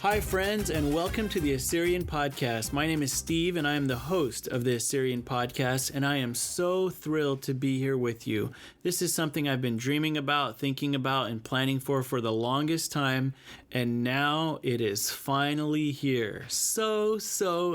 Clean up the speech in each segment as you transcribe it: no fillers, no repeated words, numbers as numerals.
Hi, friends, and welcome to the Assyrian Podcast. My name is Steve, and I am the host of the Assyrian Podcast, and I am so thrilled to be here with you. This is something I've been dreaming about, thinking about, and planning for the longest time, and now it is finally here. So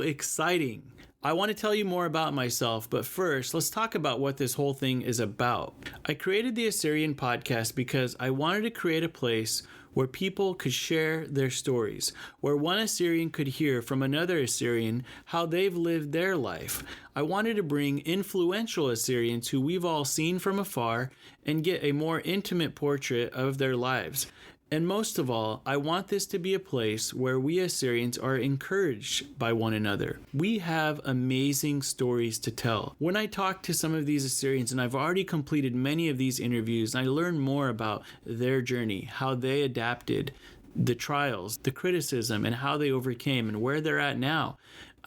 exciting. I want to tell you more about myself, but first, let's talk about what this whole thing is about. I created the Assyrian Podcast because I wanted to create a place where people could share their stories, where one Assyrian could hear from another Assyrian how they've lived their life. I wanted to bring influential Assyrians who we've all seen from afar and get a more intimate portrait of their lives. And most of all, I want this to be a place where we Assyrians are encouraged by one another. We have amazing stories to tell. When I talk to some of these Assyrians, and I've already completed many of these interviews, and I learn more about their journey, how they adapted, the trials, the criticism, and how they overcame, and where they're at now.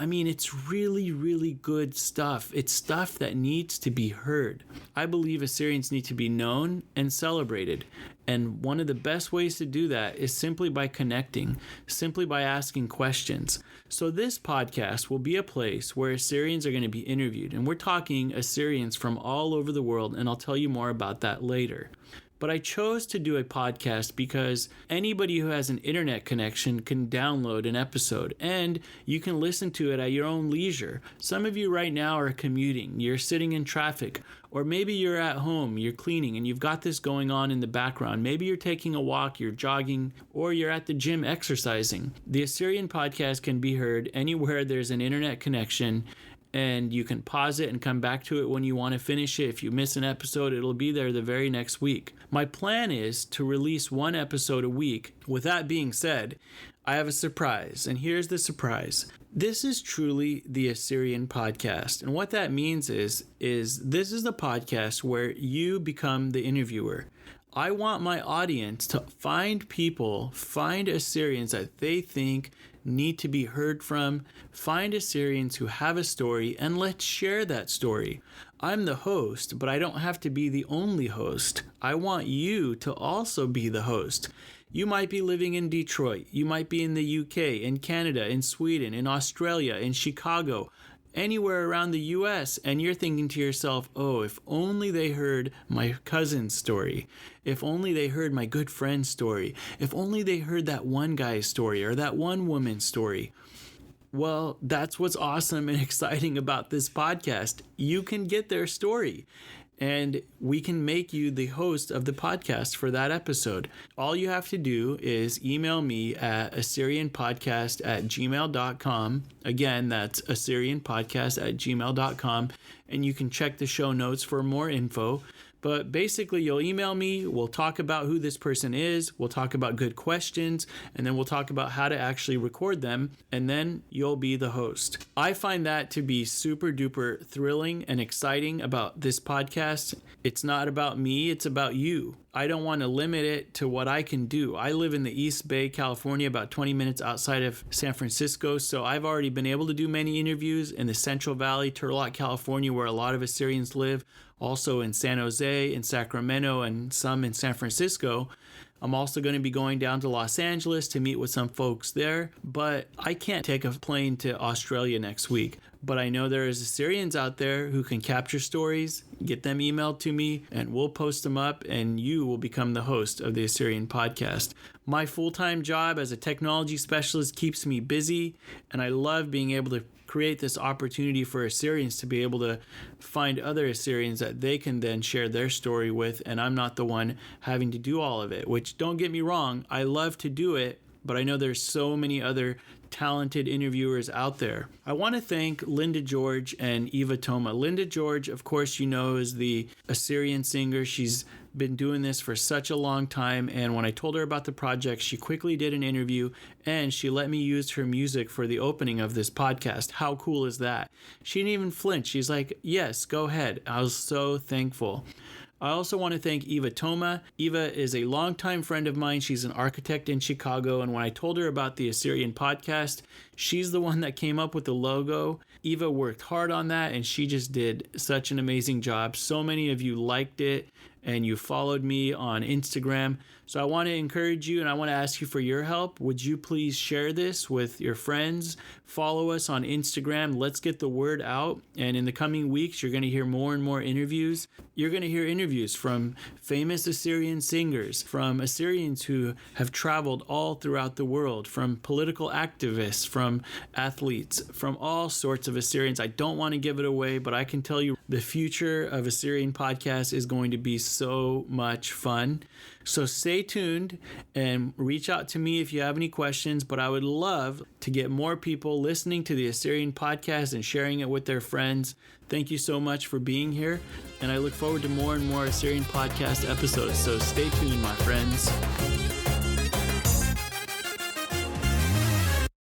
I mean, it's really good stuff. It's stuff that needs to be heard. I believe Assyrians need to be known and celebrated. And one of the best ways to do that is simply by connecting, simply by asking questions. So this podcast will be a place where Assyrians are going to be interviewed. And we're talking Assyrians from all over the world, and I'll tell you more about that later. But I chose to do a podcast because anybody who has an internet connection can download an episode and you can listen to it at your own leisure. Some of you right now are commuting, you're sitting in traffic, or maybe you're at home, you're cleaning and you've got this going on in the background. Maybe you're taking a walk, you're jogging, or you're at the gym exercising. The Assyrian Podcast can be heard anywhere there's an internet connection, and you can pause it and come back to it when you want to finish it. If you miss an episode, it'll be there the very next week. My plan is to release one episode a week. With that being said, I have a surprise, and here's the surprise. This is truly the Assyrian Podcast, and what that means is this is the podcast where you become the interviewer. I want my audience to find Assyrians that they think need to be heard from, find Assyrians who have a story, and let's share that story. I'm the host, but I don't have to be the only host. I want you to also be the host. You might be living in Detroit. You might be in the UK, in Canada, in Sweden, in Australia, in Chicago, anywhere around the US, and you're thinking to yourself, oh, if only they heard my cousin's story. If only they heard my good friend's story. If only they heard that one guy's story or that one woman's story. Well, that's what's awesome and exciting about this podcast. You can get their story, and we can make you the host of the podcast for that episode. All you have to do is email me at assyrianpodcast@gmail.com. Again, that's assyrianpodcast@gmail.com, and you can check the show notes for more info. But basically, you'll email me, we'll talk about who this person is, we'll talk about good questions, and then we'll talk about how to actually record them, and then you'll be the host. I find that to be super duper thrilling and exciting about this podcast. It's not about me, it's about you. I don't want to limit it to what I can do. I live in the East Bay, California, about 20 minutes outside of San Francisco, so I've already been able to do many interviews in the Central Valley, Turlock, California, where a lot of Assyrians live, also in San Jose, in Sacramento, and some in San Francisco. I'm also going to be going down to Los Angeles to meet with some folks there, but I can't take a plane to Australia next week. But I know there is Assyrians out there who can capture stories, get them emailed to me, and we'll post them up, and you will become the host of the Assyrian Podcast. My full-time job as a technology specialist keeps me busy, and I love being able to create this opportunity for Assyrians to be able to find other Assyrians that they can then share their story with, and I'm not the one having to do all of it, which, don't get me wrong, I love to do it, but I know there's so many other talented interviewers out there. I want to thank Linda George and Eva Toma. Linda George, of course, you know, is the Assyrian singer. She's been doing this for such a long time, and when I told her about the project, she quickly did an interview, and she let me use her music for the opening of this podcast. How cool is that? She didn't even flinch. She's like, yes, go ahead. I was so thankful. I also want to thank Eva Toma. Eva is a longtime friend of mine. She's an architect in Chicago, and when I told her about the Assyrian Podcast, she's the one that came up with the logo. Eva worked hard on that, and she just did such an amazing job. So many of you liked it, and you followed me on Instagram. So I want to encourage you and I want to ask you for your help. Would you please share this with your friends? Follow us on Instagram. Let's get the word out. And in the coming weeks, you're going to hear more and more interviews. You're going to hear interviews from famous Assyrian singers, from Assyrians who have traveled all throughout the world, from political activists, from athletes, from all sorts of Assyrians. I don't want to give it away, but I can tell you the future of Assyrian podcast is going to be so much fun. So stay tuned and reach out to me if you have any questions, but I would love to get more people listening to the Assyrian podcast and sharing it with their friends. Thank you so much for being here, and I look forward to more and more Assyrian podcast episodes. So stay tuned, my friends.